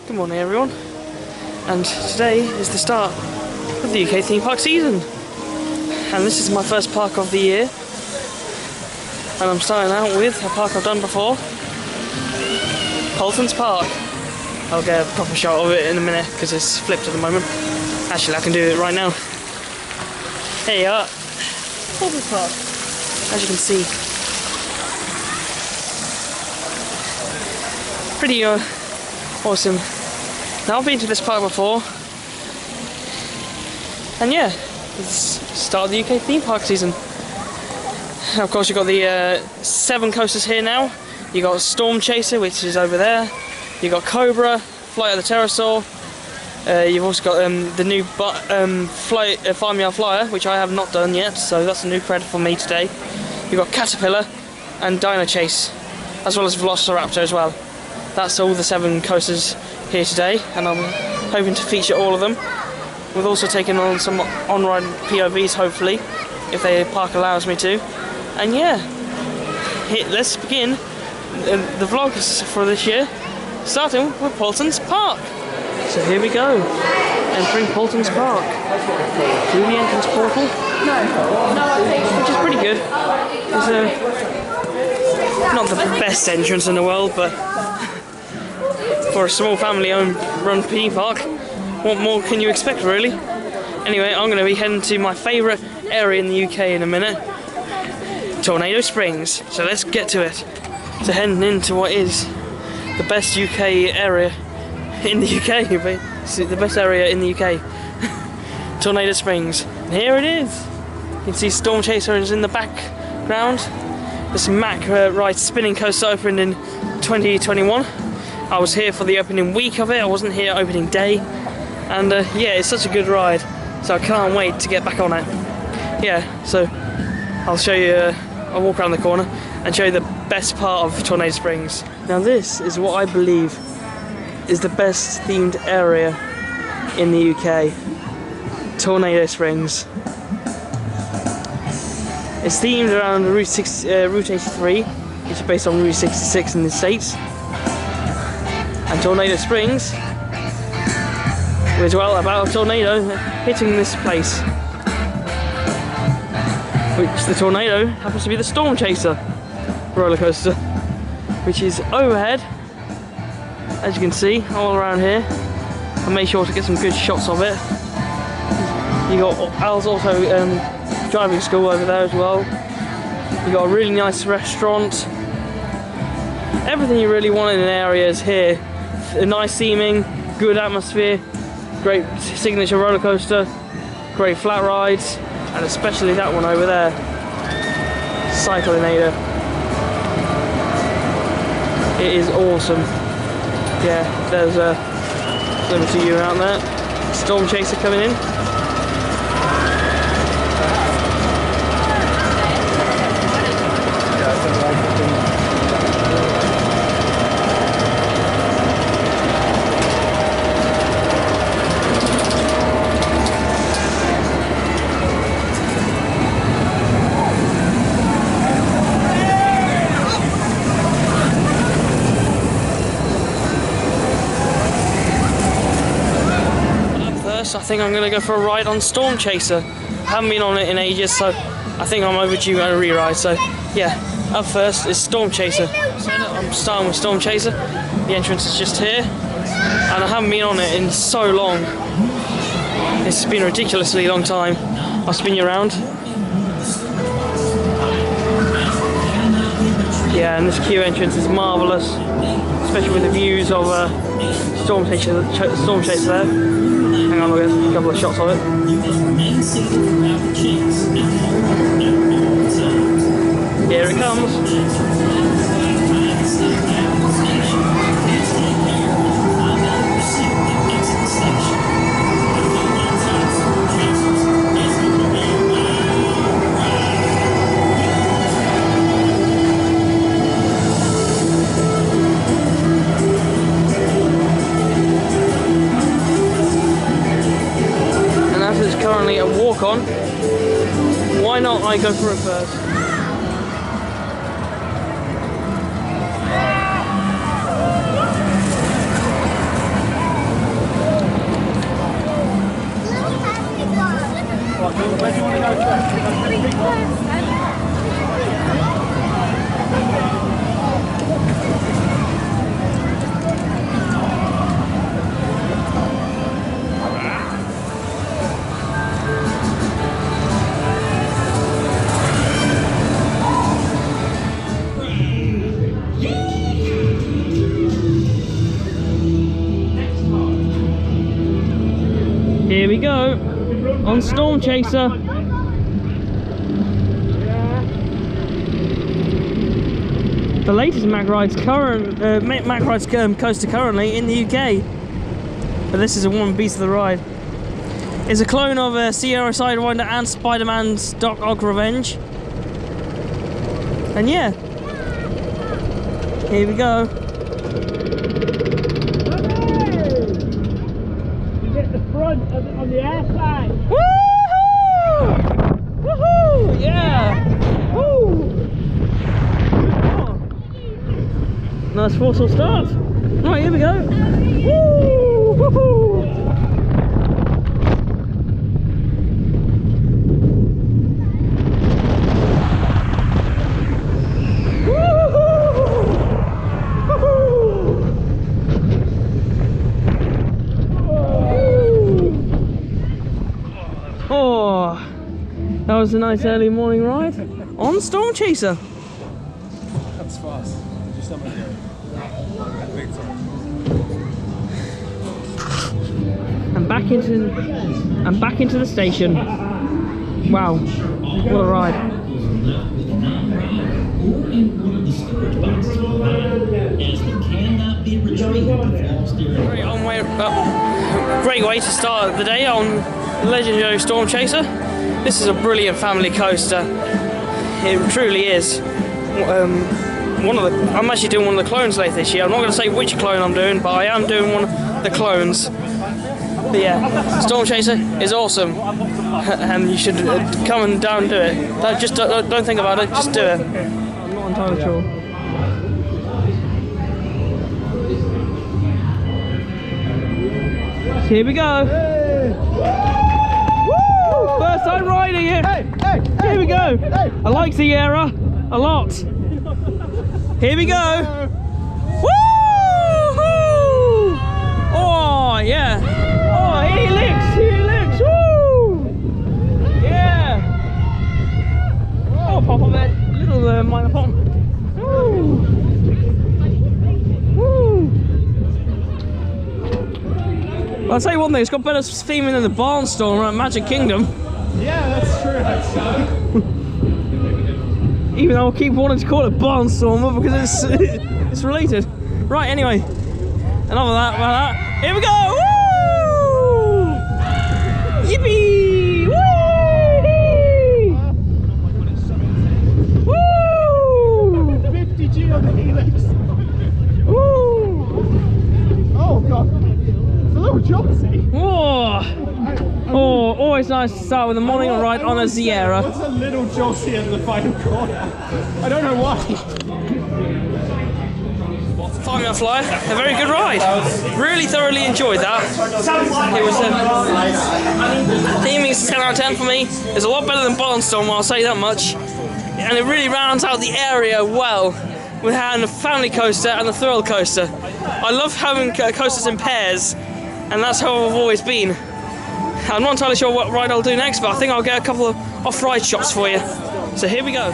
Good morning everyone, and today is the start of the UK theme park season, and this is my first park of the year, and I'm starting out with a park I've done before, Paultons Park. I'll get a proper shot of it in a minute because it's flipped at the moment. Actually, I can do it right now. Here you are, Paultons Park, as you can see. Pretty awesome. Now I've been to this park before, and yeah, it's the start of the UK theme park season. And of course you've got the 7 coasters here now. You got Storm Chaser, which is over there. You got Cobra, Flight of the Pterosaur. You've also got the new Farmyard Flyer, which I have not done yet, so that's a new credit for me today. You've got Caterpillar and Dino Chase, as well as Velociraptor as well. That's all the 7 coasters here today, and I'm hoping to feature all of them. We've also taken on some on-ride POVs, hopefully, if the park allows me to. And yeah, let's begin the vlogs for this year, starting with Paultons Park. So here we go, entering Paultons Park through the entrance portal, which is pretty good. It's not the best entrance in the world, but for a small family-owned run theme park, what more can you expect, really? Anyway, I'm going to be heading to my favourite area in the UK in a minute, Tornado Springs. So let's get to it. So heading into what is the best UK area in the UK, the best area in the UK, Tornado Springs. And here it is. You can see Storm Chaser is in the background. This Mack Ride spinning coaster opened in 2021. I was here for the opening week of it. I wasn't here opening day, and yeah, it's such a good ride, so I can't wait to get back on it. Yeah, so I'll show you, I'll walk around the corner and show you the best part of Tornado Springs. Now this is what I believe is the best themed area in the UK, Tornado Springs. It's themed around Route 83, which is based on Route 66 in the States. And Tornado Springs is, well, about a tornado hitting this place, which the tornado happens to be the Storm Chaser roller coaster, which is overhead, as you can see, all around here. I made sure to get some good shots of it. You got Al's also driving school over there as well. You got a really nice restaurant. Everything you really want in an area is here. A nice theming, good atmosphere, great signature roller coaster, great flat rides, and especially that one over there, Cyclinator. It is awesome. Yeah, there's a limit to you out there. Storm Chaser coming in. I think I'm going to go for a ride on Storm Chaser. I haven't been on it in ages, so I think I'm overdue a re-ride. So yeah, up first is Storm Chaser. So I'm starting with Storm Chaser. The entrance is just here, and I haven't been on it in so long. It's been a ridiculously long time. I'll spin you around. Yeah, and this queue entrance is marvellous, especially with the views of Storm Chaser there. Hang on, I'll get a couple of shots of it. Here it comes. Currently a walk-on, why not I go for it first? Here we go, on Storm Chaser. The latest Mack Rides coaster currently in the UK. But this is a one beast of the ride. It's a clone of Sierra Sidewinder and Spider-Man's Doc Ock Revenge. And yeah, here we go. You get the front on the airside. Woohoo! Woohoo! Yeah! Woo! Nice forceful start. Right, here we go. Woo! Woohoo! Oh, that was a nice early morning ride on Storm Chaser. That's fast. Did you summon it? Big time. And back into the station. Wow, what a ride. Great way to start the day on legendary Storm Chaser. This is a brilliant family coaster. It truly is. I'm actually doing one of the clones later this year. I'm not going to say which clone I'm doing, but I am doing one of the clones. But yeah, Storm Chaser is awesome, and you should come and down and do it. Don't think about it, just do it. I'm not entirely sure. Here we go. Woo! First time riding it. Here we go. I like Sierra a lot. Here we go. Woo! Oh yeah. Oh, he licks. Woo! Yeah. Oh, pop on there. Little minor pop. Woo! Woo! Well, I'll tell you one thing, it's got better theming than the Barnstormer at Magic Kingdom. Yeah, that's true. Even though I keep wanting to call it Barnstormer because it's related. Right, anyway, enough of that. Here we go! Woo! Yippee! Woo! 50G on the helix. Woo! Oh god. It's a little jumpy. Oh, always nice to start with a morning ride on a Sierra. It's a little jolty at the final corner. I don't know why. 5-minute flyer, a very good ride. Really thoroughly enjoyed that. It was theming's 10 out of 10 for me. It's a lot better than Barnstormer, I'll say that much. And it really rounds out the area well with having a family coaster and a thrill coaster. I love having coasters in pairs, and that's how I've always been. I'm not entirely sure what ride I'll do next, but I think I'll get a couple of off-ride shots for you. So here we go.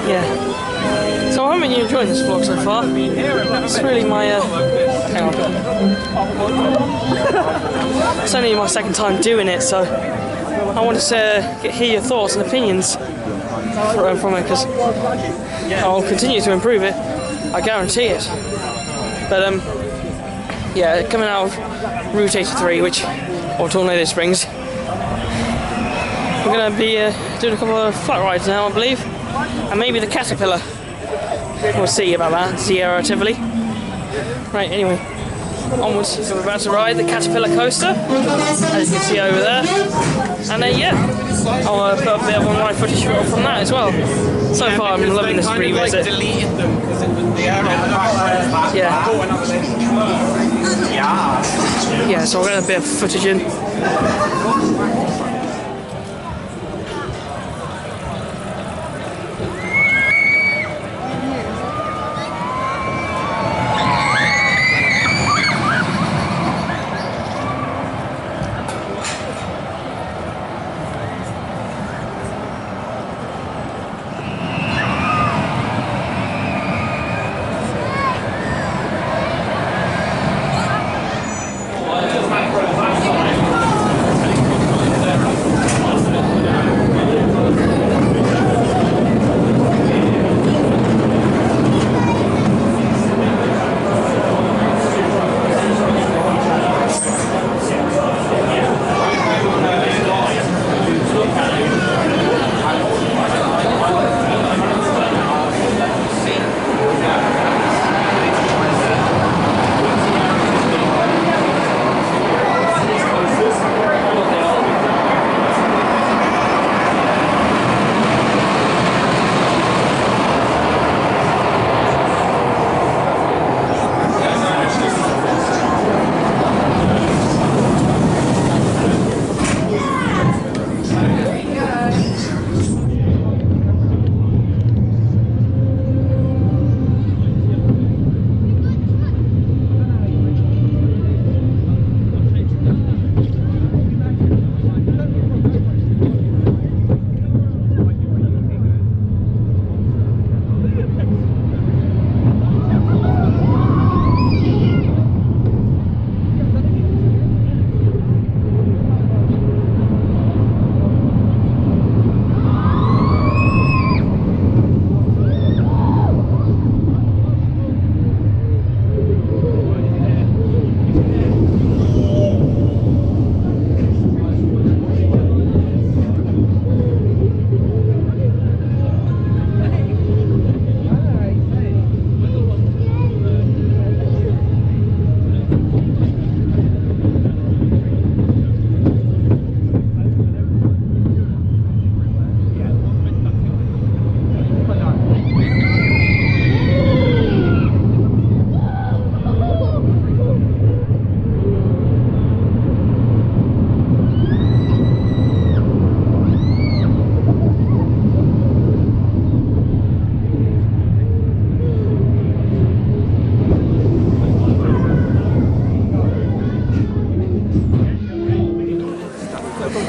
Yeah. So I hope you enjoyed this vlog so far. It's really my hang on. It's only my second time doing it, so I wanted to hear your thoughts and opinions from it, because I'll continue to improve it, I guarantee it. But yeah, coming out of Route 83, or Tornado Springs, we're going to be doing a couple of flat rides now, I believe, and maybe the Caterpillar. we'll see about that. Sierra Tivoli. Right, anyway, onwards. So we're about to ride the Caterpillar coaster, as you can see over there. And yeah, I'll put a bit of online footage from that as well. So far, I'm loving this revisit. Yeah. Yeah, so I'll get a bit of footage in.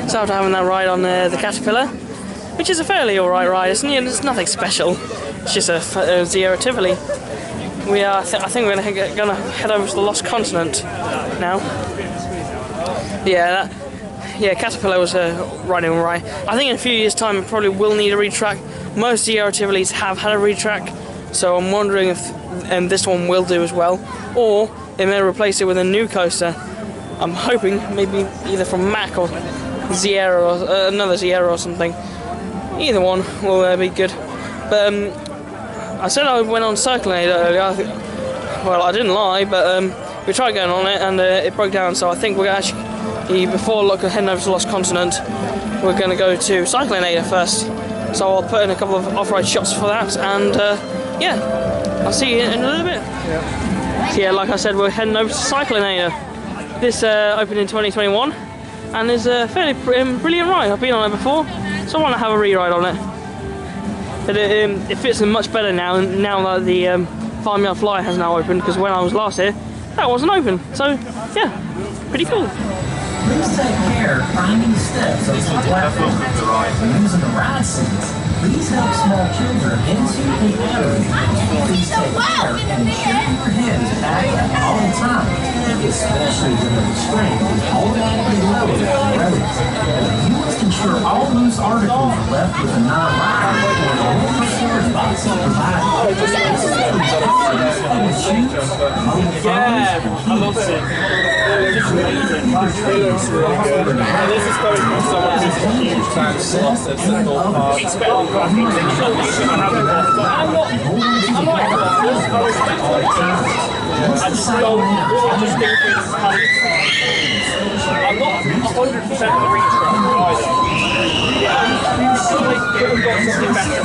So after having that ride on the Caterpillar, which is a fairly alright ride, isn't it? It's nothing special. It's just a Sierra Tivoli. We are. I think we're gonna head over to the Lost Continent now. Yeah, Caterpillar was riding alright. I think in a few years' time it probably will need a retrack. Most Sierra Tivolis have had a retrack, so I'm wondering if this one will do as well, or they may replace it with a new coaster. I'm hoping maybe either from Mack or Sierra or another Sierra or something. Either one will be good. But I said I went on Cyclonator earlier. Well, I didn't lie, but we tried going on it and it broke down. So I think we're actually, before heading over to Lost Continent, we're going to go to Cyclonator first. So I'll put in a couple of off-road shots for that, and yeah, I'll see you in a little bit. Yeah. So yeah, like I said, we're heading over to Cyclonator. This opened in 2021. And it's a fairly brilliant ride. I've been on it before, so I want to have a re-ride on it. But it fits in much better now that the Farmyard Fly has now opened, because when I was last here, that wasn't open. So, yeah, pretty cool. Please take care finding the steps over the platform. When using the ride seats, please help small children into and out of it. Please take care and ensure your head is back at all times, especially when the restraint is automatically lowered at the rails. You must ensure all loose articles are left with a non-rider or a local storage box provided. Yeah, I love it. This is going from someone who's a huge fan of Celtic Park. Expect I just don't, I just think it's, I'm not 100% the reach either. Yeah, we could have got something better.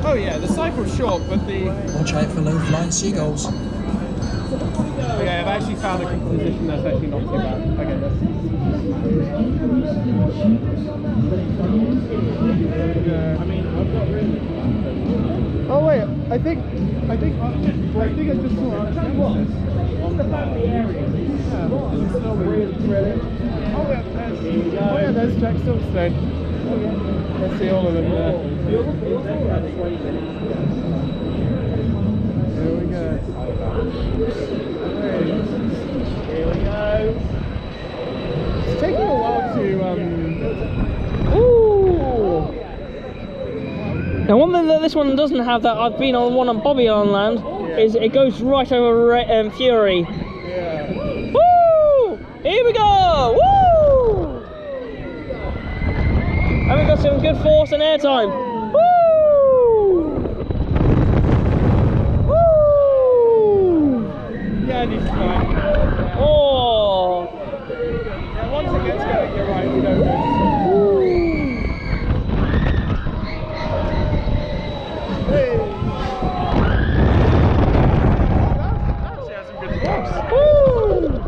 Oh yeah, the cycle's short, but the... Watch out for low-flying seagulls. Okay, I've actually found a position that's actually not too bad. Okay, oh wait, I think it's just more on the area. Oh yeah, there's Jack Silverstone. Let's see all of them there. Here we go. Here we go. It's taking a while to Ooh! Now one thing that this one doesn't have that I've been on one on Bobby on land is it goes right over Fury. Yeah. Woo! Here we go! Woo! And we've got some good force and airtime. Woo! Woo! Yeah, this is fine. Oh! Yeah, once it gets going, you're right, we don't go. Hey! That actually has some good force. Woo!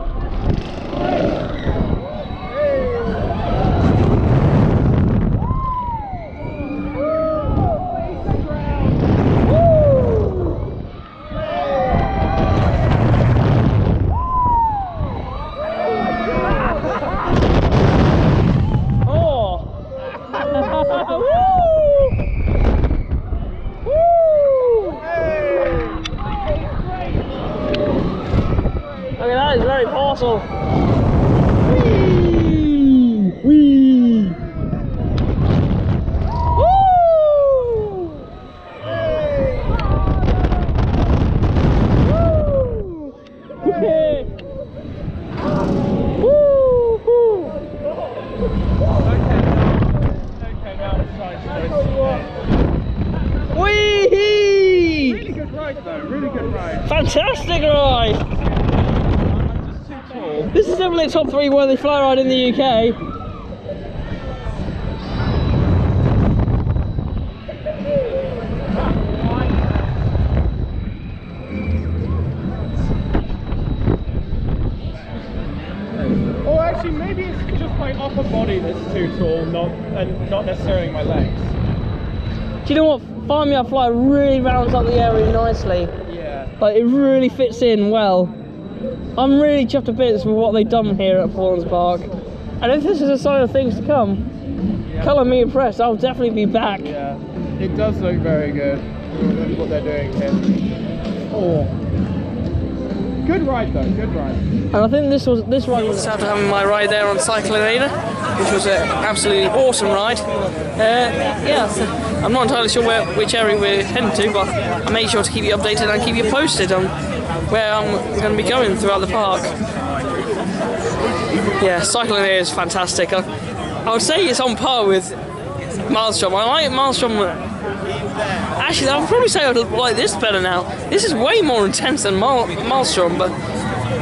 Okay, that is very powerful. Whee! Whee! Woo! Woo! Yeah. Woo! Woo! Okay, now it's time to Whee! Really good ride though, really good ride. Fantastic ride! This is definitely a top 3 worthy fly ride in the UK. Or actually, maybe it's just my upper body that's too tall, not necessarily my legs. Do you know what? Find Me Up Fly really rounds up the area nicely. Yeah. Like, it really fits in well. I'm really chuffed to bits with what they've done here at Paultons Park. And if this is a sign of things to come, colour me impressed, I'll definitely be back. Yeah. It does look very good, what they're doing here. Oh. Good ride though, good ride. And I think this ride was after having my ride there on Cyclinator, which was an absolutely awesome ride. Yeah, so I'm not entirely sure which area we're heading to, but I made sure to keep you updated and keep you posted on where I'm going to be going throughout the park. Yeah, Cyclinator is fantastic. I would say it's on par with Maelstrom. I like Maelstrom. Actually, I would probably say I like this better now. This is way more intense than Maelstrom, but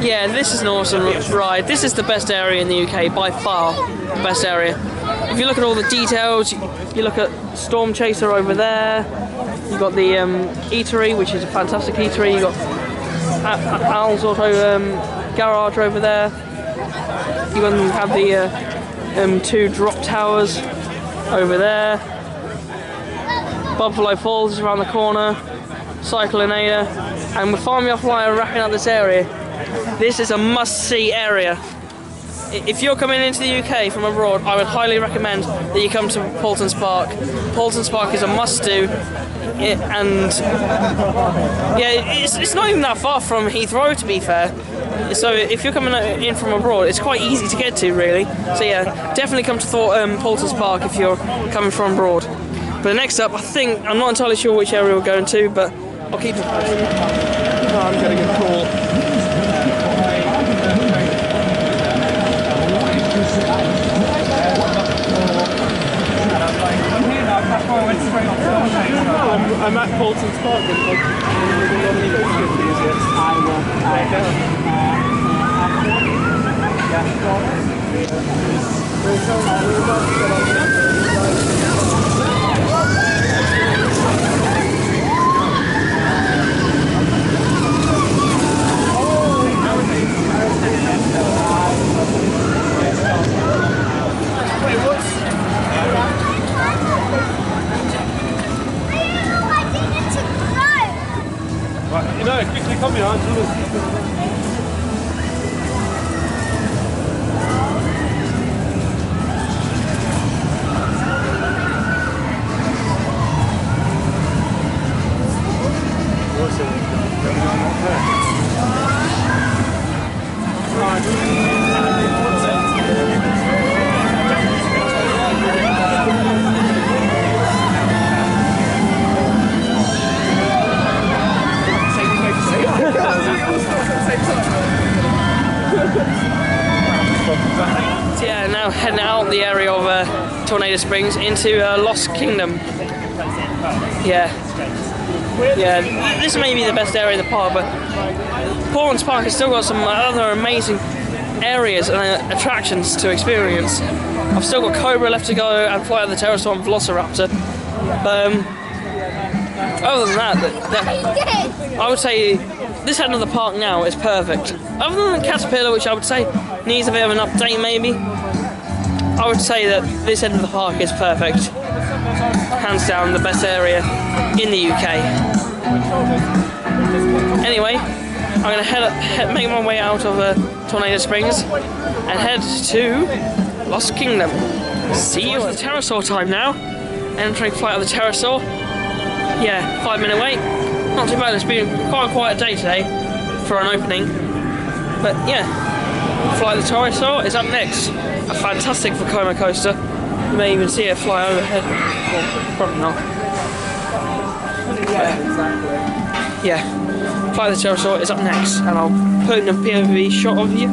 yeah, this is an awesome ride. This is the best area in the UK, by far the best area. If you look at all the details, you look at Storm Chaser over there, you've got the eatery, which is a fantastic eatery, you've got Al's Auto Garage over there, you have the 2 drop towers over there, Buffalo Falls is around the corner, Cyclinator, and with Find Me Up Fly wrapping up this area. This is a must-see area. If you're coming into the UK from abroad, I would highly recommend that you come to Paultons Park. Paultons Park is a must-do, and yeah, it's not even that far from Heathrow, to be fair. So if you're coming in from abroad, it's quite easy to get to, really. So yeah, definitely come to Paultons Park if you're coming from abroad. But next up, I'm not entirely sure which area we're going to, but I'll keep it posted. I'm getting a call. I'm at Paultons Park. You know, quickly come here, So yeah, now heading out the area of Tornado Springs into Lost Kingdom. Yeah, this may be the best area of the park, but Paultons Park has still got some other amazing areas and attractions to experience. I've still got Cobra left to go and Flight of the Pterosaur and Velociraptor. But other than that, I would say this end of the park now is perfect. Other than Caterpillar, which I would say needs a bit of an update maybe, I would say that this end of the park is perfect. Hands down the best area in the UK. Anyway, I'm going to make my way out of Tornado Springs and head to Lost Kingdom. See you at the Pterosaur time now. Entering Flight of the Pterosaur. Yeah, 5-minute wait. Not too bad, it's been quite a quiet day today for an opening. But yeah, Flight of the Pterosaur is up next. A fantastic Vekoma coaster. You may even see it fly overhead. Well, probably not. Yeah, Flight of the Joasters is up next, and I'll put in a POV shot of you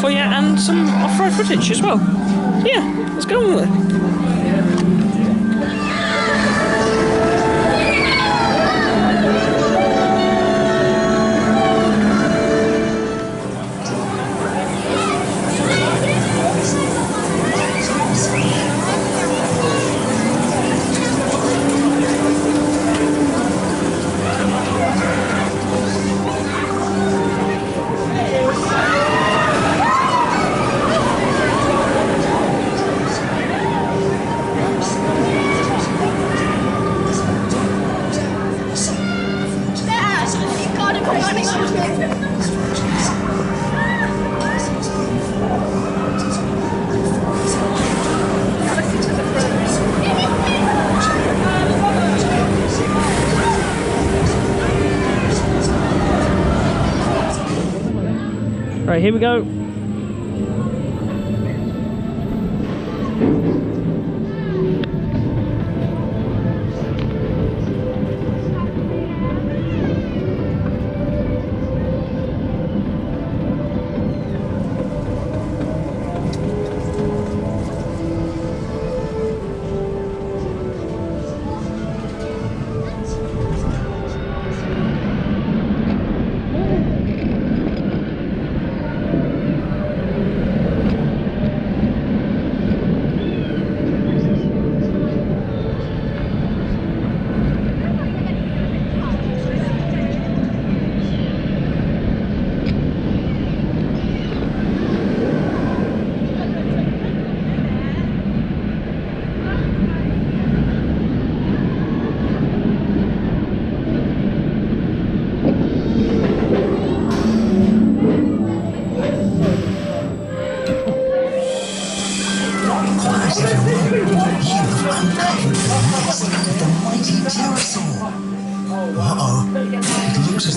for you and some off-road footage as well. So yeah, let's get on with it. Right, here we go.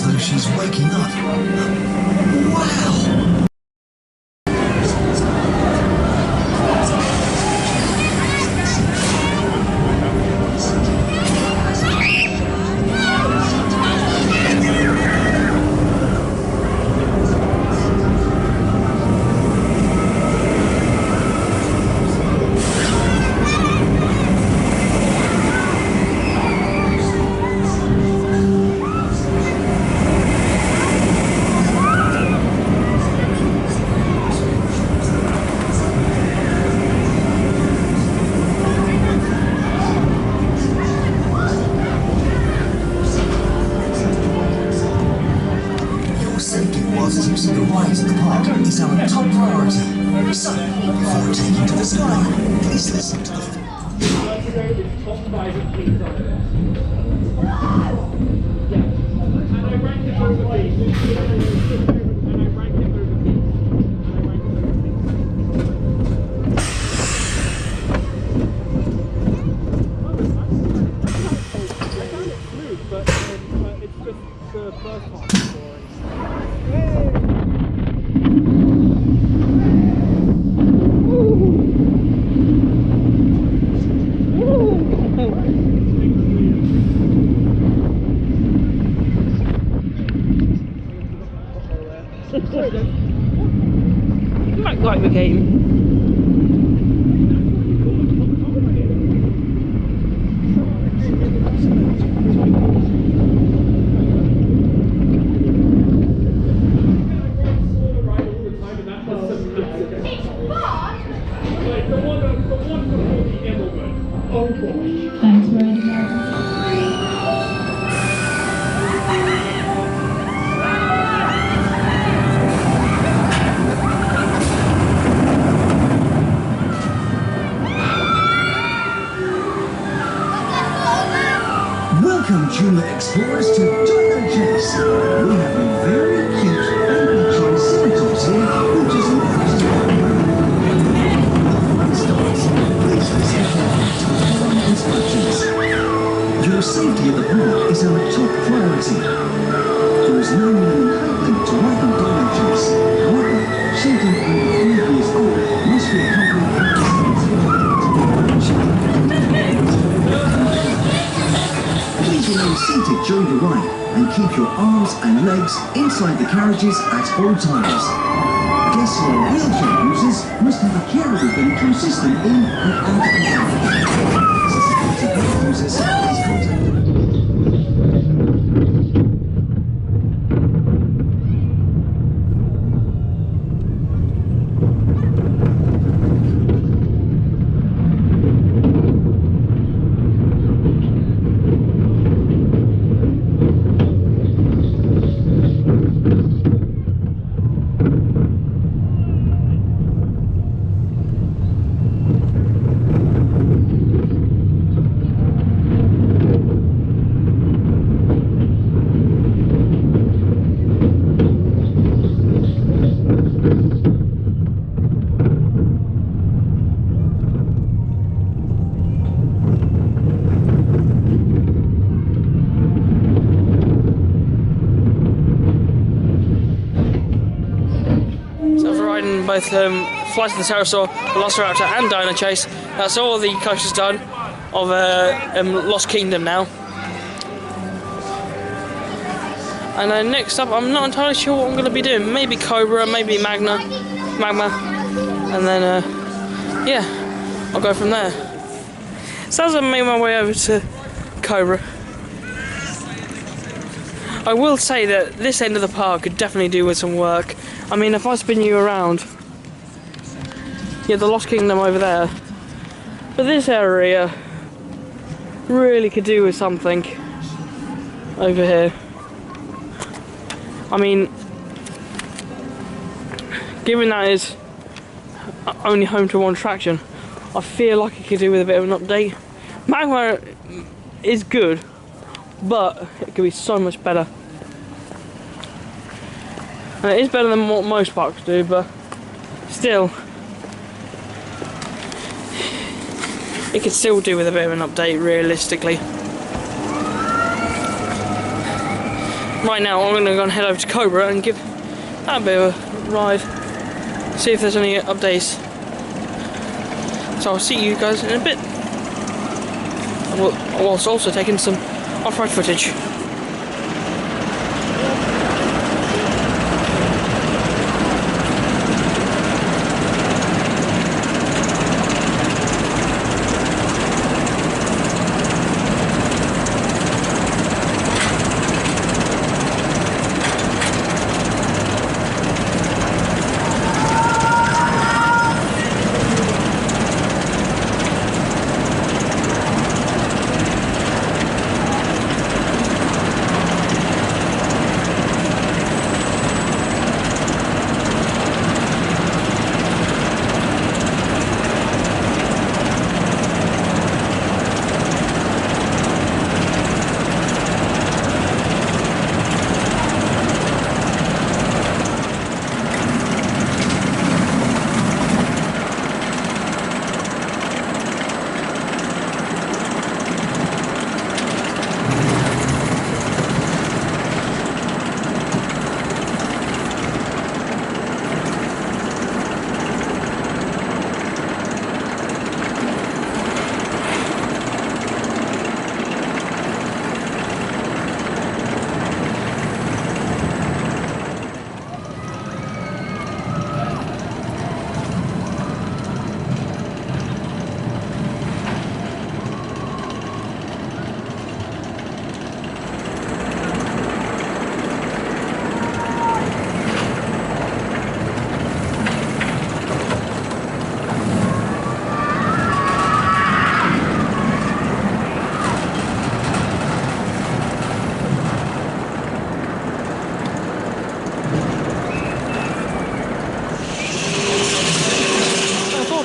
though she's waking up. Wow! Using the rides at the park is our top priority. So, before taking to the sky, please listen to the... Like the game. Thanks for writing that. Welcome, Junior Explorers, to Dino Chase. We have a very cute baby Triceratops here who just loves to run around. The fun starts. Please listen carefully to the following instructions. Your safety at the park is our top priority. There is no minimum height limit to ride on Dino Chase. However, children under 5 years old must be accompanied by Please remain seated during the ride and keep your arms and legs inside the carriages at all times. Guests who are wheelchair users must have a carer with them to assist them in and out of the ride. Disability users, please contact them. Both Flight of the Pterosaur, Velociraptor and Dino Chase. That's all the coasters done of Lost Kingdom now. And then next up, I'm not entirely sure what I'm going to be doing. Maybe Cobra, maybe Magma. And then, yeah, I'll go from there. So as I made my way over to Cobra, I will say that this end of the park could definitely do with some work. I mean, if I spin you around, yeah, the Lost Kingdom over there, but this area really could do with something over here. I mean, given that is only home to one attraction, I feel like it could do with a bit of an update. Magma is good, but it could be so much better. And it is better than what most parks do, but still, it could still do with a bit of an update, realistically. right now I'm going to go and head over to Cobra and give that a bit of a ride, see if there's any updates. So I'll see you guys in a bit. Whilst also taking some off-road footage.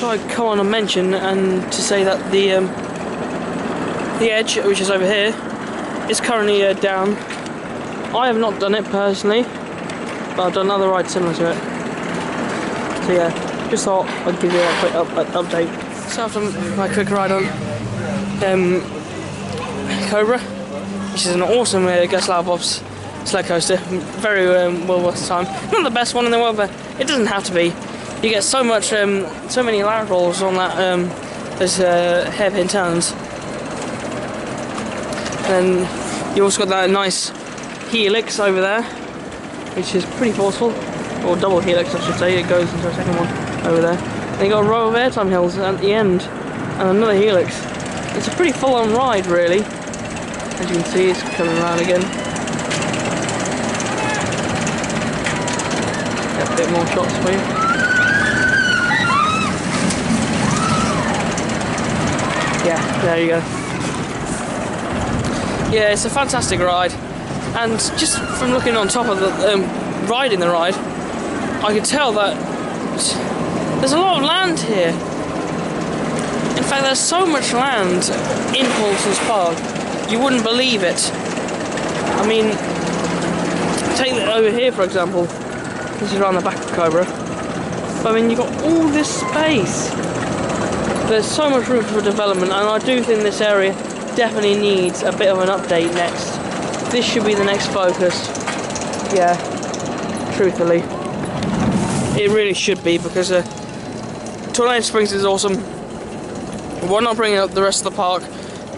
I'd come on and mention and to say that the edge, which is over here, is currently down. I have not done it personally, but I've done other rides similar to it. So yeah, just thought I'd give you a quick update. So after my quick ride on Cobra, which is an awesome Gus Laubof's sled coaster, very well worth the time. Not the best one in the world, but it doesn't have to be. You get so much, so many laterals on that, those hairpin turns. And you also got that nice helix over there, which is pretty forceful, or double helix I should say. It goes into a second one over there. And you got a row of airtime hills at the end, and another helix. It's a pretty full-on ride, really. As you can see, it's coming around again. Get a bit more shots for you. Yeah, there you go. Yeah, it's a fantastic ride, and just from looking on top of the riding the ride, I could tell that there's a lot of land here. In fact, there's so much land in Paultons Park, you wouldn't believe it. I mean, take it over here for example. This is around the back of Cobra. But I mean, you've got all this space. There's so much room for development, and I do think this area definitely needs a bit of an update next. This should be the next focus. Yeah, truthfully. It really should be, because Tornado Springs is awesome. Why not bring up the rest of the park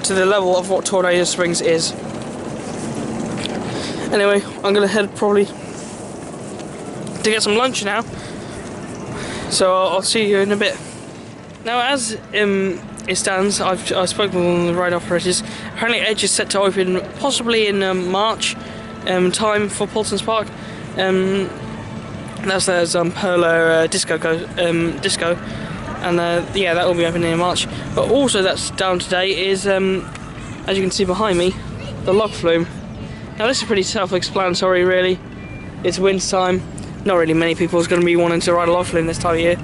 to the level of what Tornado Springs is? Anyway, I'm going to head probably to get some lunch now. So I'll see you in a bit. Now, as it stands, I've spoken with one of the ride operators. Apparently, Edge is set to open possibly in March time for Paultons Park. There's Perla Disco, and yeah, that will be opening in March. But also, that's down today is, as you can see behind me, the log flume. Now, this is pretty self-explanatory, really. It's winter time. Not really many people is going to be wanting to ride a log flume this time of year.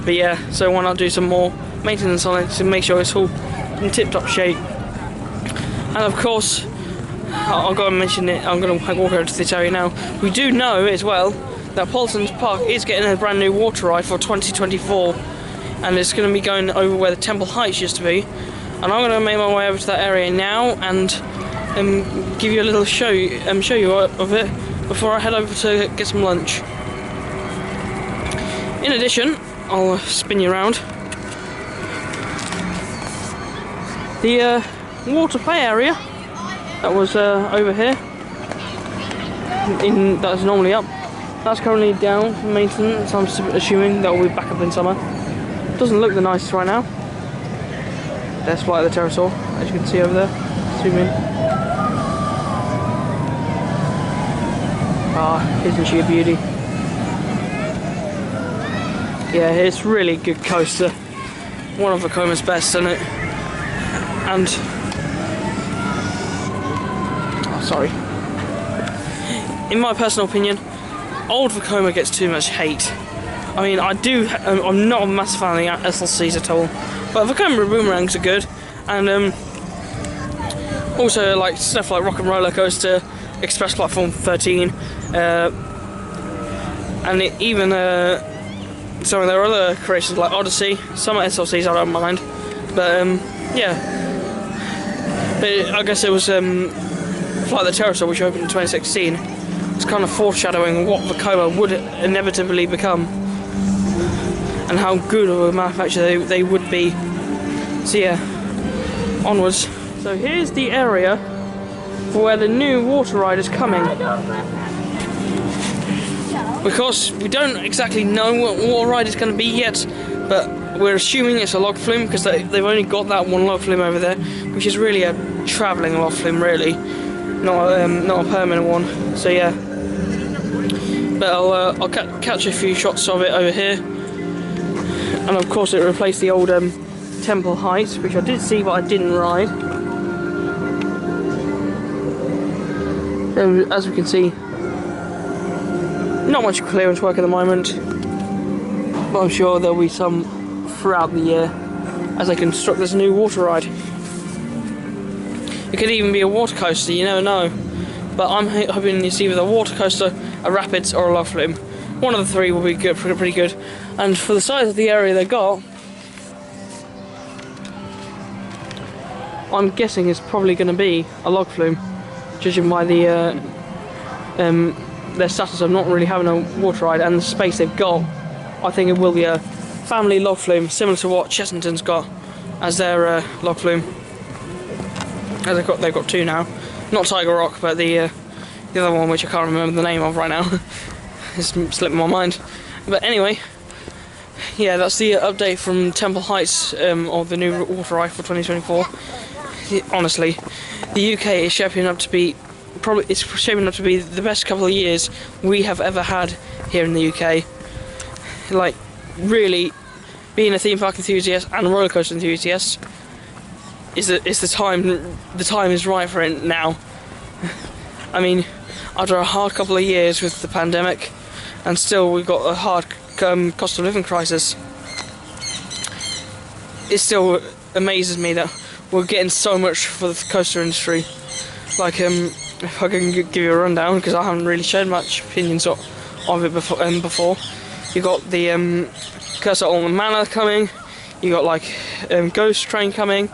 But yeah, so why not do some more maintenance on it to make sure it's all in tip-top shape. And of course, I'll go and mention it, I'm going to walk over to this area now. We do know as well that Paultons Park is getting a brand new water ride for 2024, and it's going to be going over where the Temple Heights used to be. And I'm going to make my way over to that area now and give you a little show you of it before I head over to get some lunch. In addition, I'll spin you around. The water play area that was over here, that's normally up, that's currently down for maintenance. I'm assuming that will be back up in summer. Doesn't look the nicest right now. There's Flight of the Pterosaur, as you can see over there. Zoom in. Ah, isn't she a beauty? Yeah, it's really good coaster. One of Vecoma's best, isn't it? And sorry. In my personal opinion, old Vekoma gets too much hate. I mean, I'm not a massive fan of the SLCs at all, but Vekoma boomerangs are good, and also like stuff like Rock and Roller Coaster, Express Platform 13, and even some of their other creations like Odyssey. Some SLCs I don't mind, but yeah. But I guess it was Flight of the Pterosaur, which opened in 2016. It's kind of foreshadowing what Vekoma would inevitably become, and how good of a manufacturer they would be. So yeah, onwards. So here's the area for where the new water ride is coming. Because we don't exactly know what water ride is going to be yet, but we're assuming it's a log flume because they've only got that one log flume over there, which is really a travelling log flume, really, not a permanent one. So yeah, but I'll catch a few shots of it over here, and of course it replaced the old Temple Heights, which I did see but I didn't ride. As we can see, not much clearance work at the moment, but I'm sure there'll be some throughout the year as they construct this new water ride. It could even be a water coaster, you never know. But I'm hoping it's either a water coaster, a rapids, or a log flume. One of the three will be good, pretty good. And for the size of the area they got, I'm guessing it's probably going to be a log flume, judging by the their status of not really having a water ride and the space they've got. I think it will be a family log flume, similar to what Chessington's got as their log flume. As they've got two now, not Tiger Rock, but the other one, which I can't remember the name of right now. It's slipping my mind. But anyway, yeah, that's the update from Temple Heights, of the new water ride for 2024. Honestly, the UK is shaping up to be the best couple of years we have ever had here in the UK. Like, really, being a theme park enthusiast and a roller coaster enthusiast is the time is right for it now. I mean, after a hard couple of years with the pandemic, and still we've got a hard cost of living crisis, it still amazes me that we're getting so much for the coaster industry. Like, if I can give you a rundown, because I haven't really shared much opinions of it before. You got the Curse at Almond Manor coming. You got like Ghost Train coming.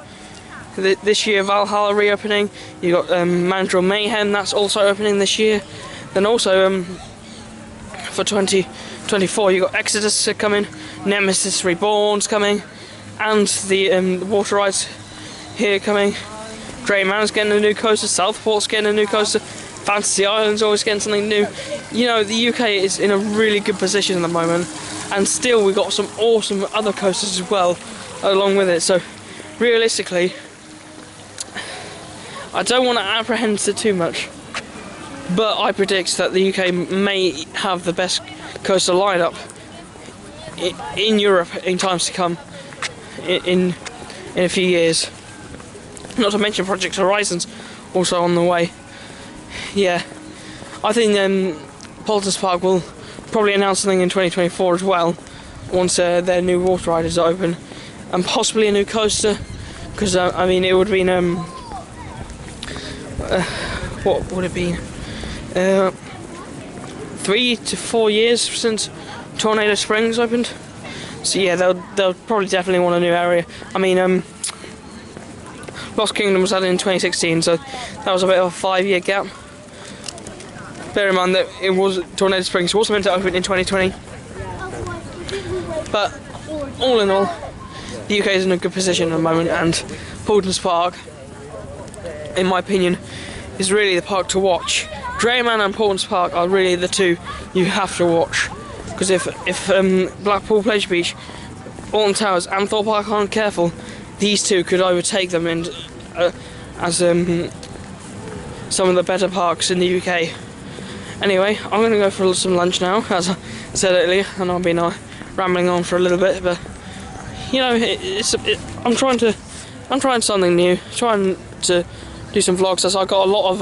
This year Valhalla reopening. You got Mandrill Mayhem, that's also opening this year. Then also for 2024 you got Exodus coming, Nemesis Reborn's coming, and the water rides here coming. Grey Man's getting a new coaster, Southport's getting a new coaster, Fantasy Island's always getting something new. You know, the UK is in a really good position at the moment, and still we've got some awesome other coasters as well along with it. So realistically, I don't want to apprehend it too much, but I predict that the UK may have the best coaster lineup in Europe in times to come, in a few years. Not to mention Project Horizon's also on the way. Yeah, I think Paultons Park will probably announce something in 2024 as well, once their new water ride is open, and possibly a new coaster, because I mean it would have been what would it be? 3 to 4 years since Tornado Springs opened. So yeah, they'll probably definitely want a new area. I mean, Lost Kingdom was added in 2016, so that was a bit of a 5-year gap. Bear in mind that it was Tornado Springs was meant to open in 2020, but all in all, the UK is in a good position at the moment, and Paultons Park, in my opinion, is really the park to watch. Drayman and Paultons Park are really the two you have to watch, because if Blackpool Pleasure Beach, Alton Towers and Thorpe Park aren't careful, these two could overtake them in, as some of the better parks in the UK. Anyway, I'm going to go for some lunch now, as I said earlier, and I've been rambling on for a little bit, but you know, I'm trying something new, trying to do some vlogs, as I got a lot of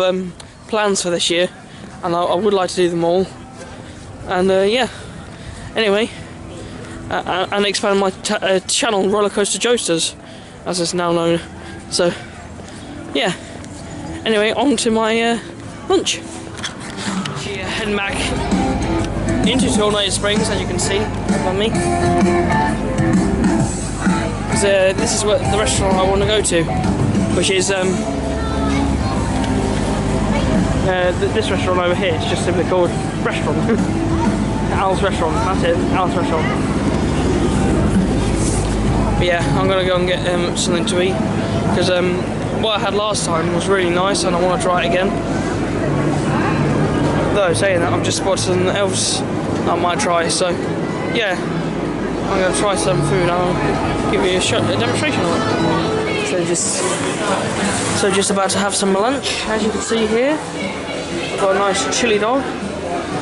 plans for this year, and I would like to do them all, and yeah. Anyway, and expand my channel, Rollercoaster Joasters, as it's now known. So, yeah. Anyway, on to my lunch. Heading back into Tornado Springs, as you can see above me. This is what the restaurant I want to go to, which is this restaurant over here. It's just simply called Restaurant. Al's Restaurant, that's it, Al's Restaurant. But yeah, I'm gonna go and get something to eat, because what I had last time was really nice and I want to try it again. Though saying that, I've just spotted something else I might try, so yeah, I'm gonna try some food and I'll give you a demonstration of it. So just about to have some lunch, as you can see here. I've got a nice chili dog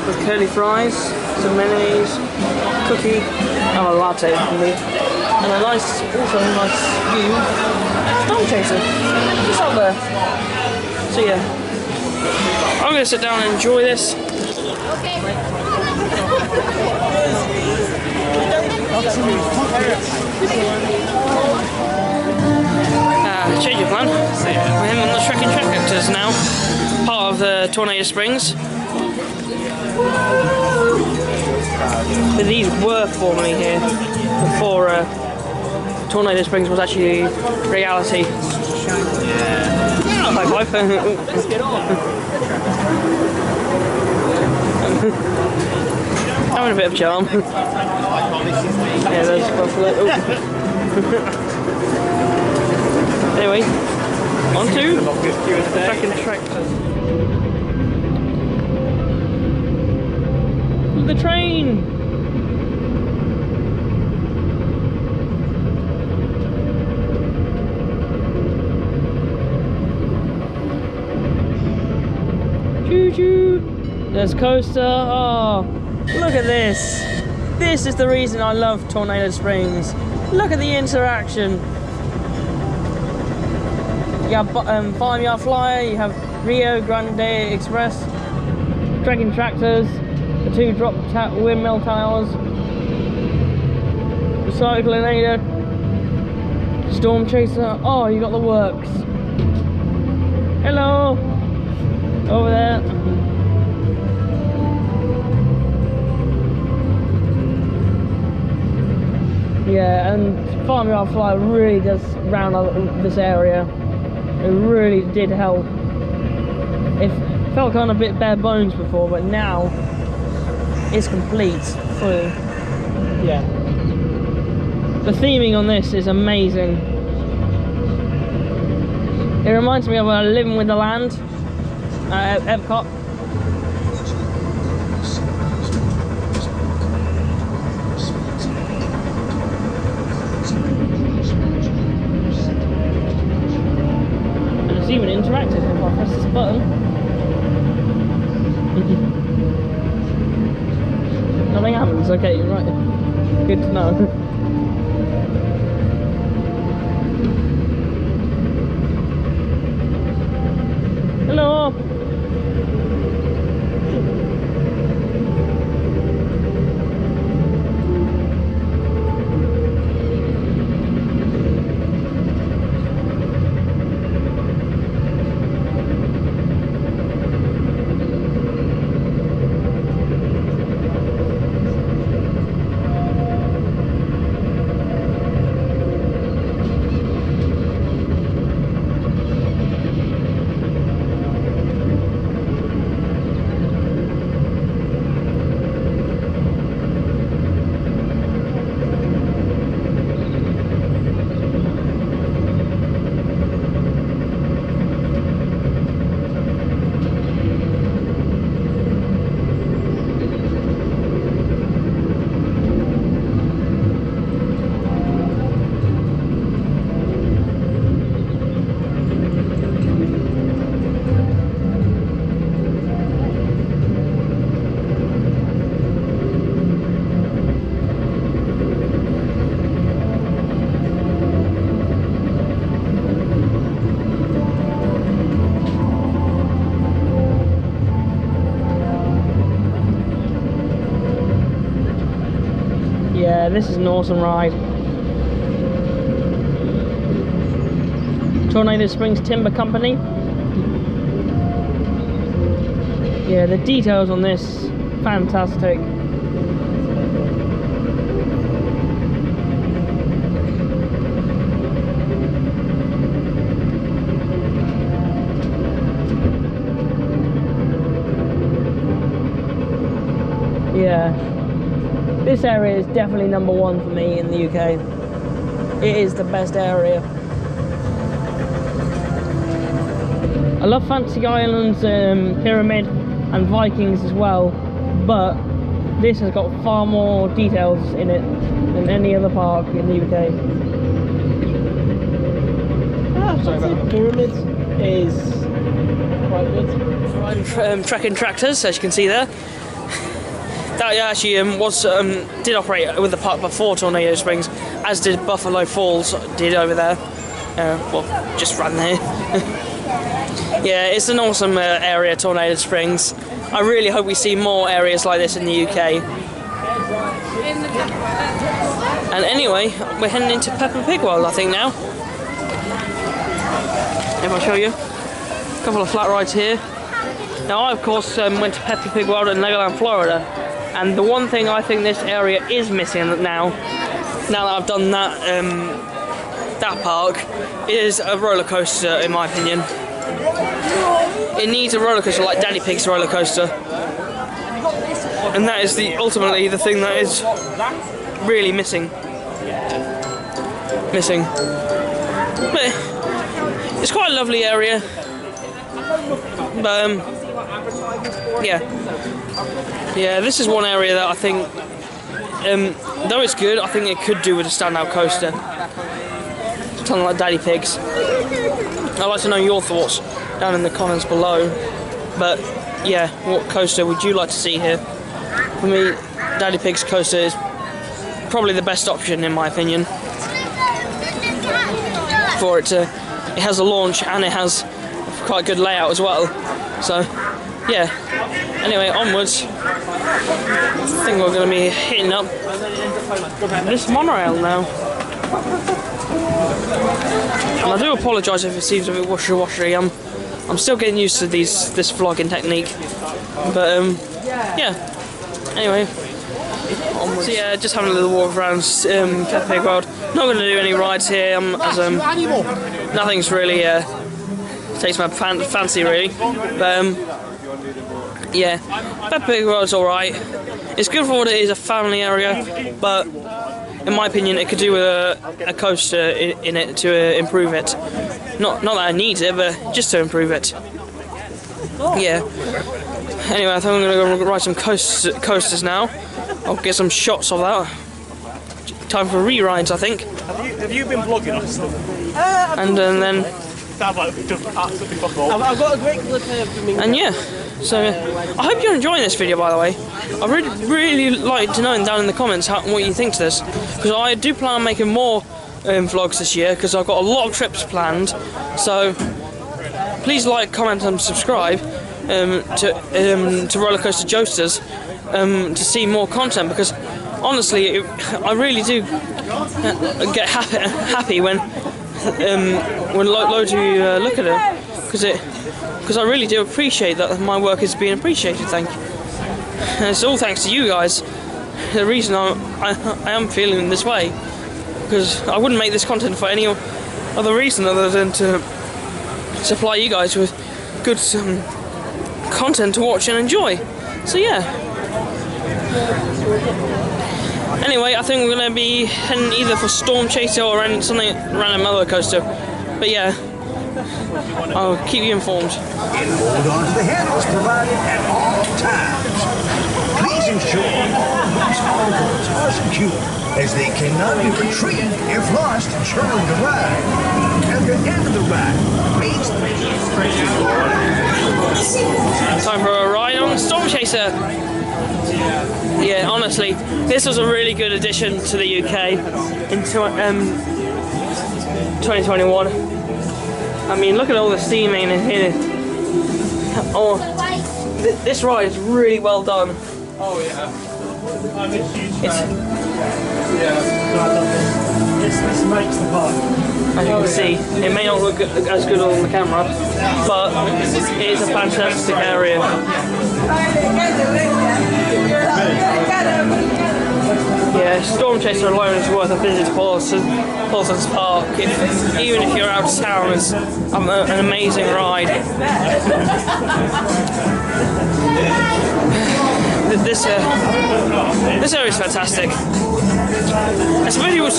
with curly fries, some mayonnaise, cookie, and a latte for me, and a nice view, storm chaser, just up there. So yeah, I'm going to sit down and enjoy this. Change of plan. I'm on the Trekking Tractors now, part of the Tornado Springs. But these were formerly here before Tornado Springs was actually reality. Yeah. High five. Let's get on. Having a bit of charm. Yeah, there's buffalo. Anyway, on to the Trekking Tractors. The train! Choo choo! There's coaster. Oh, look at this! This is the reason I love Tornado Springs. Look at the interaction. You have Farmyard Flyer, you have Rio Grande Express, Trekking Tractors, the two drop windmill towers, Recyclinator, Storm Chaser. Oh, you got the works. Hello! Over there. Yeah, and Farmyard Flyer really does round out this area. It really did help. It felt kind of a bit bare bones before, but now it's complete, fully. Yeah. The theming on this is amazing. It reminds me of Living with the Land at Epcot. And it's even interactive if I press this button. Nothing happens, okay, you're right. Good to know. Hello! Yeah, this is an awesome ride. Tornado Springs Timber Company. Yeah, the details on this, fantastic. Yeah, this area is definitely number one for me in the UK. It is the best area. I love Fantasy Islands, Pyramid and Vikings as well, but this has got far more details in it than any other park in the UK. Pyramids is quite good. Trekking tractors, as you can see there. That actually did operate with the park before Tornado Springs, as did Buffalo Falls did over there. Well, just ran there. Yeah, it's an awesome area, Tornado Springs. I really hope we see more areas like this in the UK. And anyway, we're heading into Peppa Pig World, I think now. If I show you, a couple of flat rides here. Now, I of course went to Peppa Pig World in Legoland, Florida. And the one thing I think this area is missing now that I've done that park, is a roller coaster, in my opinion. It needs a roller coaster like Daddy Pig's roller coaster, and that is ultimately the thing that is really missing. But it's quite a lovely area. But yeah, this is one area that I think, though it's good, I think it could do with a standout coaster. Something like Daddy Pig's. I'd like to know your thoughts down in the comments below. But yeah, what coaster would you like to see here? For me, Daddy Pig's coaster is probably the best option in my opinion. For it has a launch and it has quite a good layout as well. So yeah. Anyway, onwards. I think we're going to be hitting up this monorail now. And I do apologise if it seems a bit washy-washy. I'm still getting used to this vlogging technique. But yeah. Anyway, onwards. So yeah, just having a little walk around Peppa Pig World. Not going to do any rides here. As nothing's really takes my fancy really. But yeah, Peppa Pig World's alright. It's good for what it is, a family area, but in my opinion it could do with a coaster in it to improve it. Not that I need it, but just to improve it. Yeah. Anyway, I think I'm going to go ride some coasters now. I'll get some shots of that. Time for re-rides, I think. Have you been vlogging us? And then... I've got a great clip here. And yeah, so I hope you're enjoying this video, by the way. I really like to know down in the comments what you think to this, because I do plan on making more vlogs this year, because I've got a lot of trips planned. So please like, comment and subscribe to Rollercoaster Joasters to see more content, because honestly I really do get happy when loads of you look at it, because I really do appreciate that my work is being appreciated. Thank you. And it's all thanks to you guys. The reason I am feeling this way, because I wouldn't make this content for any other reason other than to supply you guys with good content to watch and enjoy. So yeah. Anyway, I think we're going to be heading either for Storm Chaser or something random other coaster. But yeah, I'll keep you informed. Hold on to the handles provided at all times. Please ensure these articles are secure, as they cannot be retrieved if lost during the ride. At the end of the ride, please Time for a ride on Storm Chaser. Yeah, honestly, this was a really good addition to the UK in 2021. I mean, look at all the steaming in here. Oh, this ride is really well done. Oh yeah. I'm a huge It's, fan. I love this. This makes the park. as you can see, it may not look as good on the camera, but it is a fantastic area. Yeah, Storm Chaser alone is worth a visit to Paultons Park. Even if you're out of town, it's an amazing ride. This area is fantastic. Especially with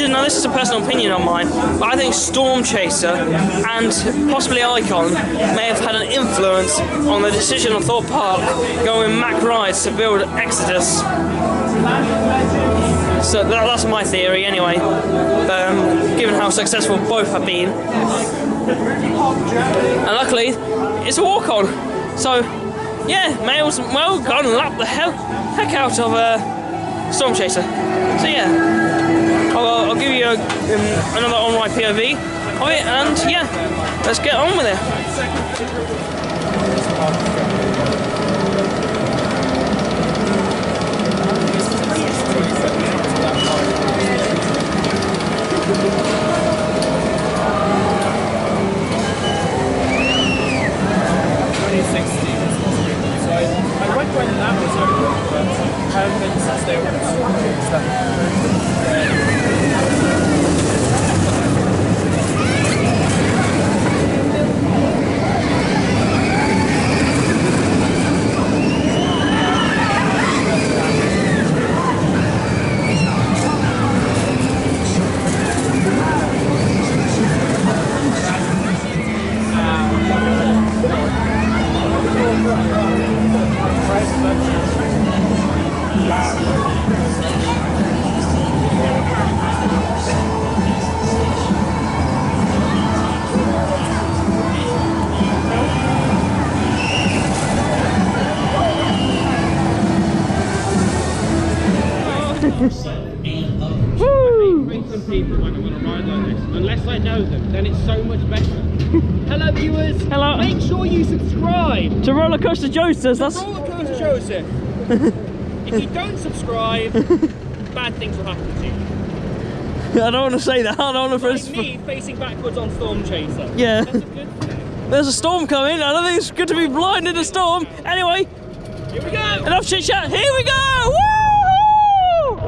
now this is a personal opinion on mine, but I think Storm Chaser and possibly Icon may have had an influence on the decision of Thorpe Park going Mack rides to build Exodus. So that's my theory anyway, given how successful both have been. And luckily, it's a walk-on. So yeah, Mail's well gone and lapped the heck out of Storm Chaser. So yeah. I'll give you another on-ride POV of it, and yeah, let's get on with it. I went when that was over, but I haven't been since they were stuff. People when I want to ride like this, unless I know them, then it's so much better. Hello viewers, Hello. Make sure you subscribe To Rollercoaster Joasters, that's... Rollercoaster Joasters. If you don't subscribe, bad things will happen to you. I don't want to say that, I don't want to... Like me facing backwards on Storm Chaser. Yeah. That's a good thing. There's a storm coming, I don't think it's good to be blind in a storm. Anyway, Here we go! enough chit chat, here we go! Woo!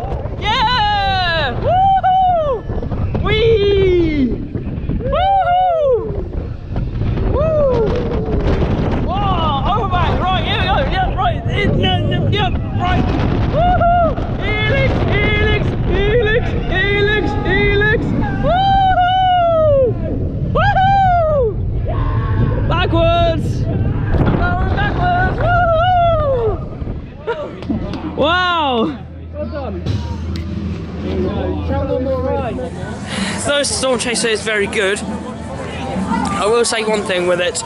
Yeah! Woo! Wee! Woo! Woo! Whoa! Overback! Right, here we go! Yep, right! Yep, right! Woohoo! Helix! Helix! Helix! Helix! Helix! Woohoo! Woohoo! Backwards! Going backwards! Woohoo! Wow! Well done. Try one more ride. Though Storm Chaser is very good, I will say one thing with it.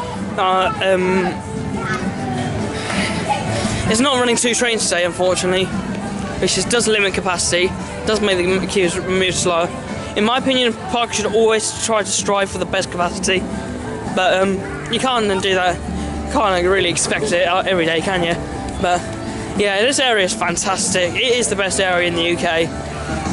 It's not running 2 trains today, unfortunately, which does limit capacity, does make the queues move slower. In my opinion, parks should always try to strive for the best capacity, but you can't do that. Can't really expect it every day, can you? But yeah, this area is fantastic. It is the best area in the UK.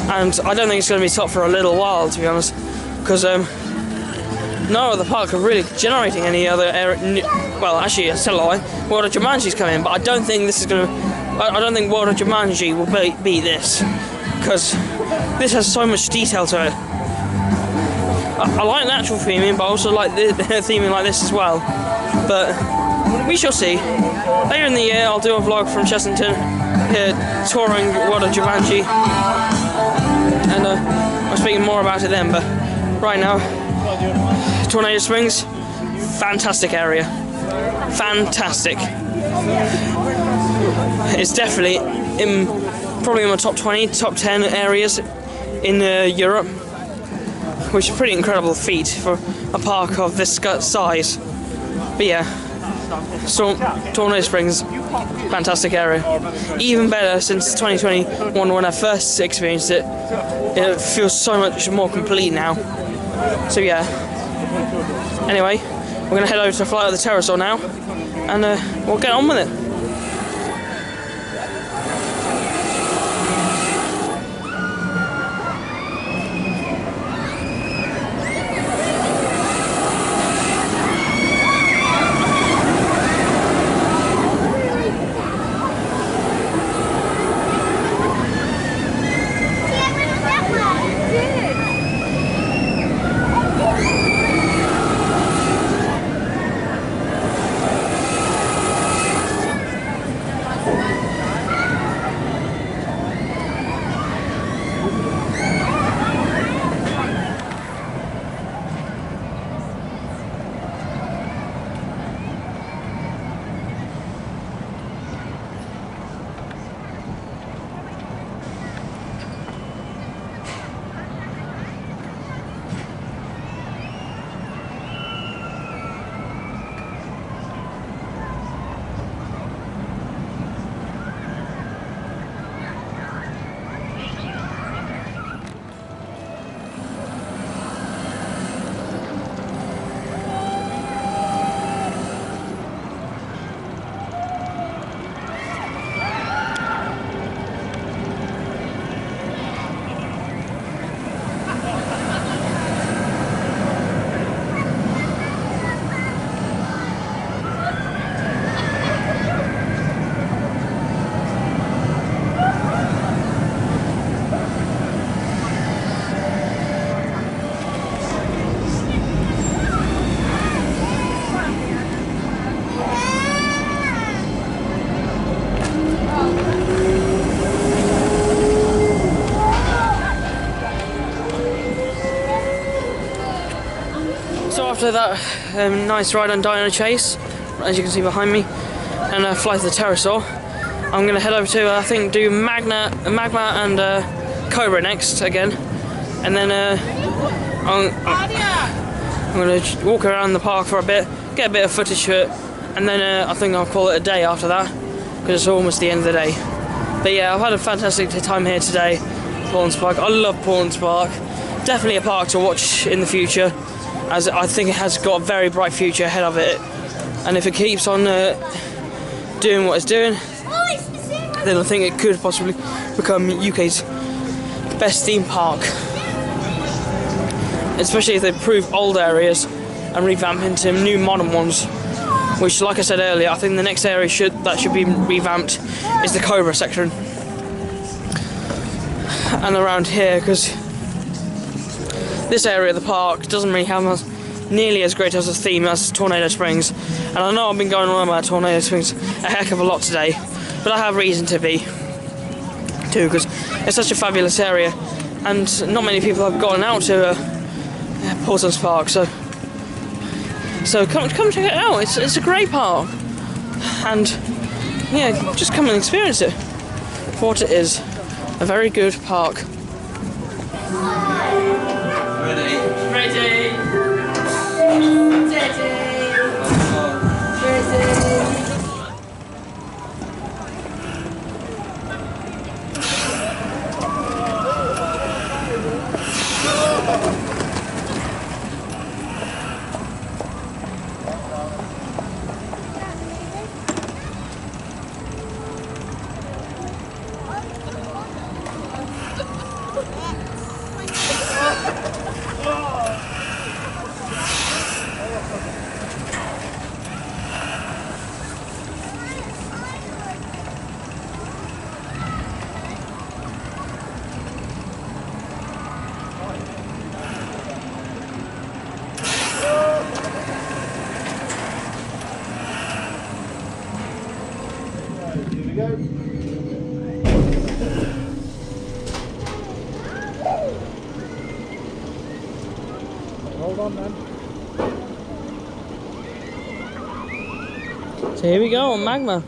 And I don't think it's going to be top for a little while, to be honest, because no other park are really generating any other area. Well, actually, it's a lie. World of Jumanji's coming, but I don't think this is going to. I don't think World of Jumanji will beat this, because this has so much detail to it. I like natural theming, but I also like the theming like this as well. But we shall see. Later in the year, I'll do a vlog from Chessington, touring World of Jumanji. And I'm speaking more about it then, but right now, Tornado Springs, fantastic area. Fantastic. It's definitely probably in my top 20, top 10 areas in Europe, which is a pretty incredible feat for a park of this size. But yeah, Tornado Springs, fantastic area. Even better since 2021 when I first experienced it. It feels so much more complete now. So yeah. Anyway, we're going to head over to Flight of the Pterosaur now, and we'll get on with it. after that nice ride on Dino Chase, as you can see behind me, and fly to the pterosaur, I'm going to head over to, I think, do Magma and Cobra next again, and then I'm going to walk around the park for a bit, get a bit of footage for it, and then I think I'll call it a day after that, because it's almost the end of the day. But yeah, I've had a fantastic time here today, Paultons Park. I love Paultons Park. Definitely a park to watch in the future, as I think it has got a very bright future ahead of it. And if it keeps on doing what it's doing, then I think it could possibly become UK's best theme park. Especially if they improve old areas and revamp into new modern ones. Which, like I said earlier, I think the next area that should be revamped is the Cobra section. And around here, because this area of the park doesn't really have nearly as great as a theme as Tornado Springs. And I know I've been going on about Tornado Springs a heck of a lot today, but I have reason to be too, because it's such a fabulous area, and not many people have gotten out to Paultons Park. So come check it out. It's a great park, and yeah, just come and experience it for what it is. A very good park. Ready? Ready. Hold on, man. So here we go on Magma.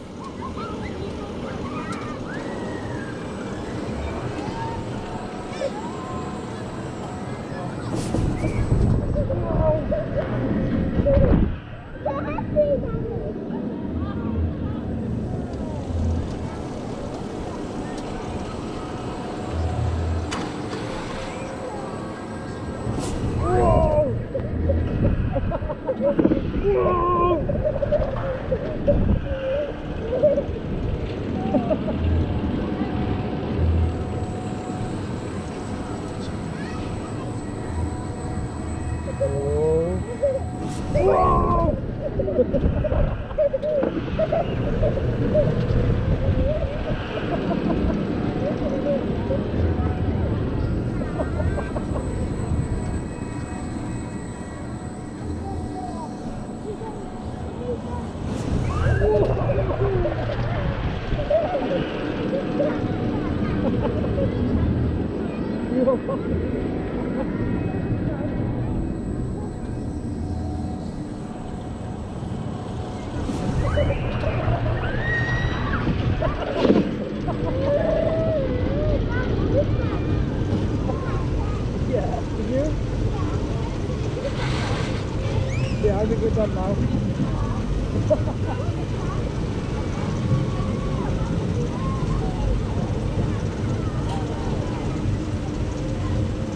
Yeah, I think we're done now.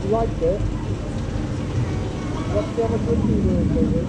You liked it? What's the other good you doing, David?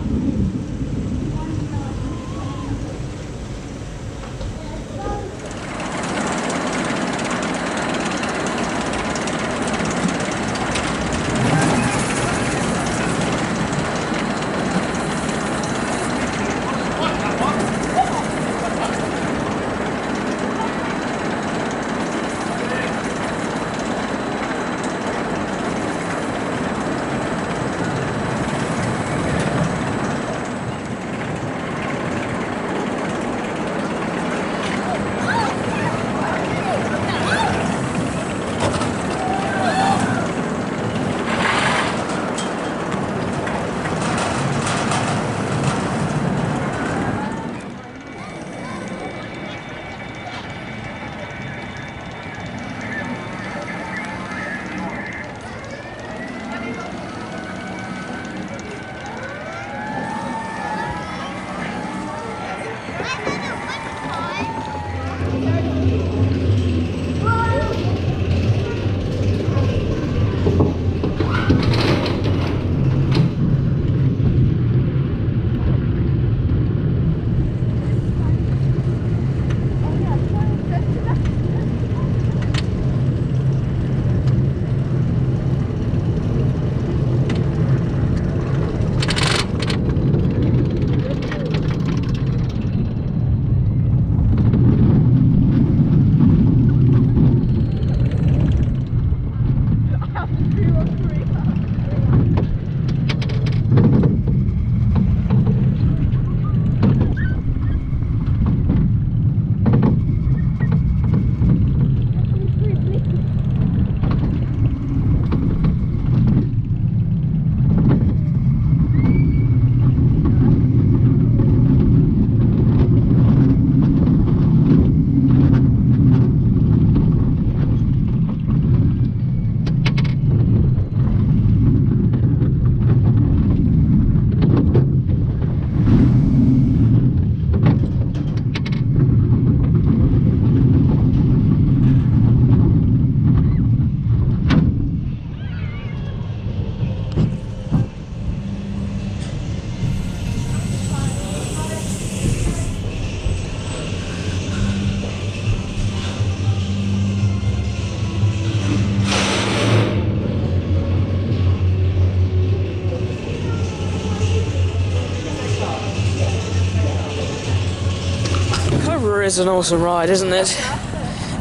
is an awesome ride, isn't it?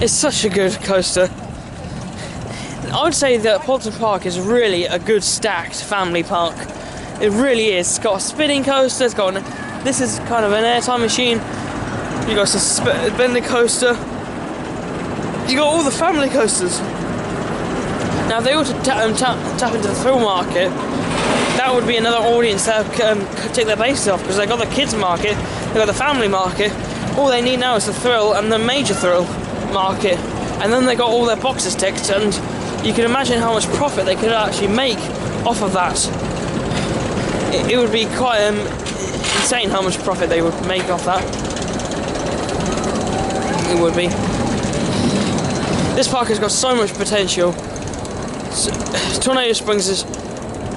It's such a good coaster. I would say that Paultons Park is really a good stacked family park. It really is. It's got a spinning coaster, this is kind of an airtime machine. You got a suspended coaster. You got all the family coasters. Now, if they were to tap into the thrill market, that would be another audience that take their bases off, because they got the kids market, they got the family market. All they need now is the thrill and the major thrill market, and then they got all their boxes ticked, and you can imagine how much profit they could actually make off of that. It would be quite insane how much profit they would make off that. It would be. This park has got so much potential. Tornado Springs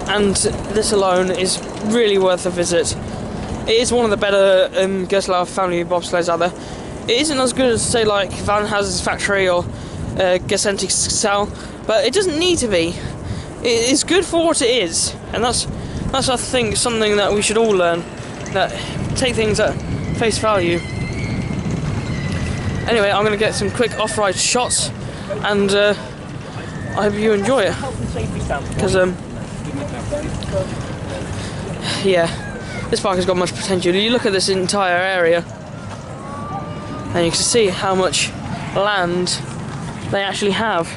and this alone is really worth a visit. It is one of the better Gerstlauer family bobsleds out there. It isn't as good as, say, like Van Haz's Factory or Gesentic Sal, but it doesn't need to be. It is good for what it is, and that's I think something that we should all learn. That take things at face value. Anyway, I'm going to get some quick off-ride shots, and I hope you enjoy it. Because yeah, this park has got much potential. You look at this entire area, and you can see how much land they actually have.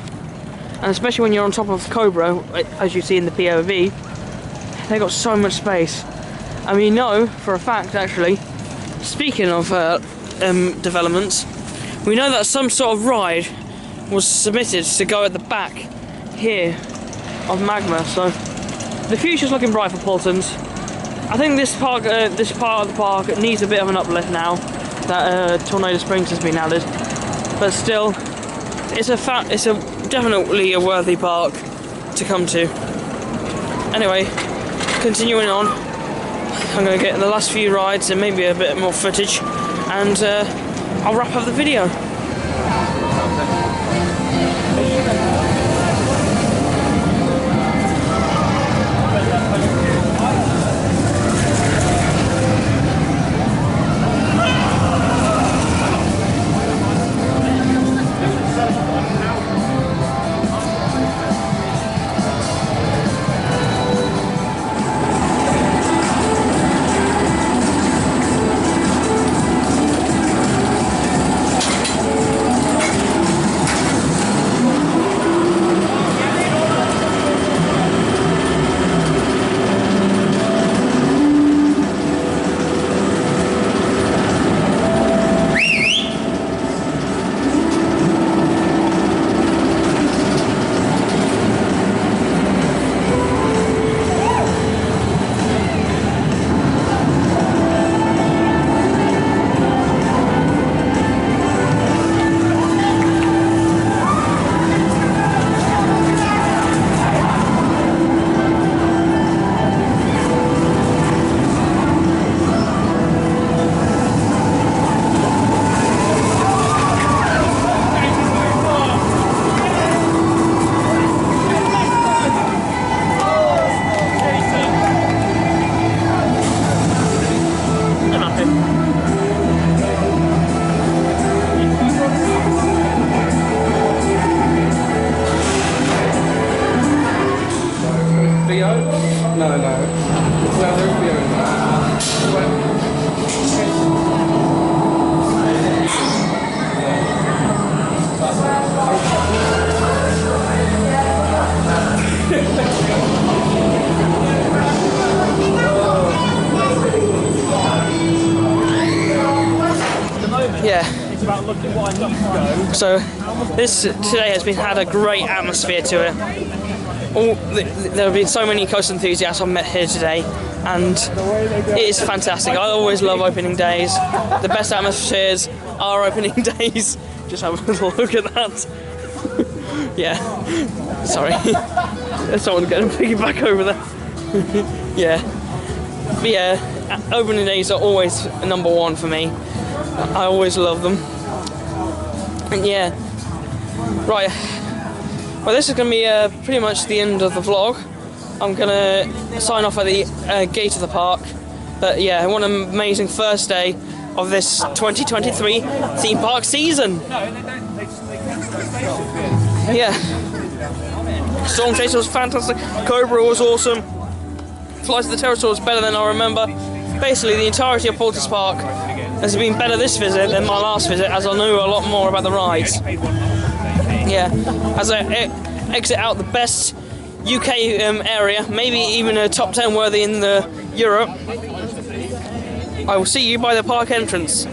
And especially when you're on top of Cobra, as you see in the POV, they got so much space. And we know for a fact, actually, speaking of developments, we know that some sort of ride was submitted to go at the back here of Magma. So the future's looking bright for Paultons. I think this park, this part of the park needs a bit of an uplift now that Tornado Springs has been added. But still, it's definitely a worthy park to come to. Anyway, continuing on, I'm going to get the last few rides and maybe a bit more footage, and I'll wrap up the video. Yeah. It's about looking what I need to go. So this today has had a great atmosphere to it. There have been so many coaster enthusiasts I've met here today, and it is fantastic. I always love opening days. The best atmospheres are opening days. Just have a little look at that. Yeah. Sorry. There's someone getting a piggyback over there. Yeah. But yeah, opening days are always number one for me. I always love them. And yeah, right, well, this is going to be pretty much the end of the vlog. I'm going to sign off at the gate of the park. But yeah, what an amazing first day of this 2023 theme park season. Yeah. Storm Chaser was fantastic. Cobra was awesome. Flight of the Terror was better than I remember. Basically, the entirety of Paultons Park has been better this visit than my last visit, as I knew a lot more about the rides. Yeah, as I exit out the best UK area, maybe even a top 10 worthy in the Europe, I will see you by the park entrance.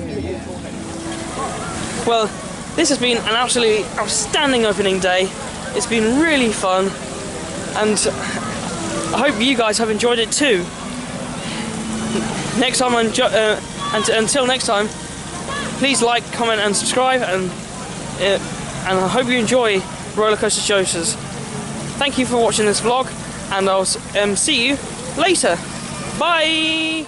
Well, this has been an absolutely outstanding opening day. It's been really fun, and I hope you guys have enjoyed it too. Next time, until next time, please like, comment, and subscribe, and I hope you enjoy Rollercoaster Joasters. Thank you for watching this vlog, and I'll see you later. Bye.